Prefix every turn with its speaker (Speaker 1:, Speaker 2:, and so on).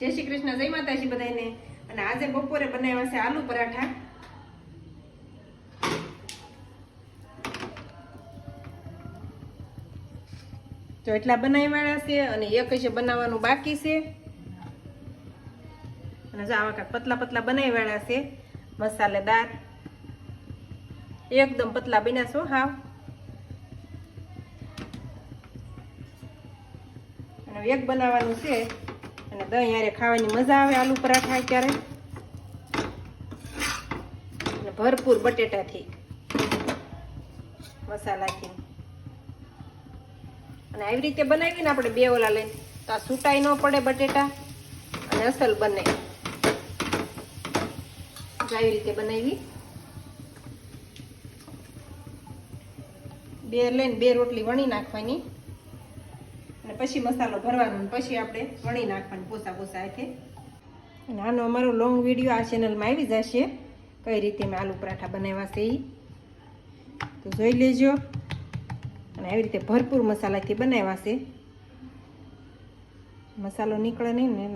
Speaker 1: જય શ્રી કૃષ્ણ, જય માતાજી બધાને। અને આજે બપોરે બનાવ્યા છે આલુ પરાઠા। તો એટલા બનાવ્યા છે અને એક છે બનાવવાનું બાકી છે। અને જો આવા કાંઈક પતલા પતલા બનાવ્યા છે, મસાલેદાર, એકદમ પતલા બન્યા છો હાવ। અને એક બનાવવાનું છે અને દહીં હારે ખાવાની મજા આવે આલુ પરાઠા અત્યારે, અને ભરપૂર બટેટાથી મસાલાથી। અને આવી રીતે બનાવીને આપણે બે ઓલા લઈને તો આ છૂટાઈ ન પડે બટેટા અને અસલ બને। આવી રીતે બનાવી બે લઈને બે રોટલી વણી નાખવાની અને પછી મસાલો ભરવાનો, પછી આપણે વણી નાખવાનું પોસા પોસા હાથે। અને આનો અમારો લોંગ વિડીયો આ ચેનલમાં આવી જશે, કઈ રીતે મેં આલુ પરાઠા બનાવ્યા છે એ તો જોઈ લેજો। અને આવી રીતે ભરપૂર મસાલાથી બનાવ્યા છે, મસાલો નીકળે નહીં ને।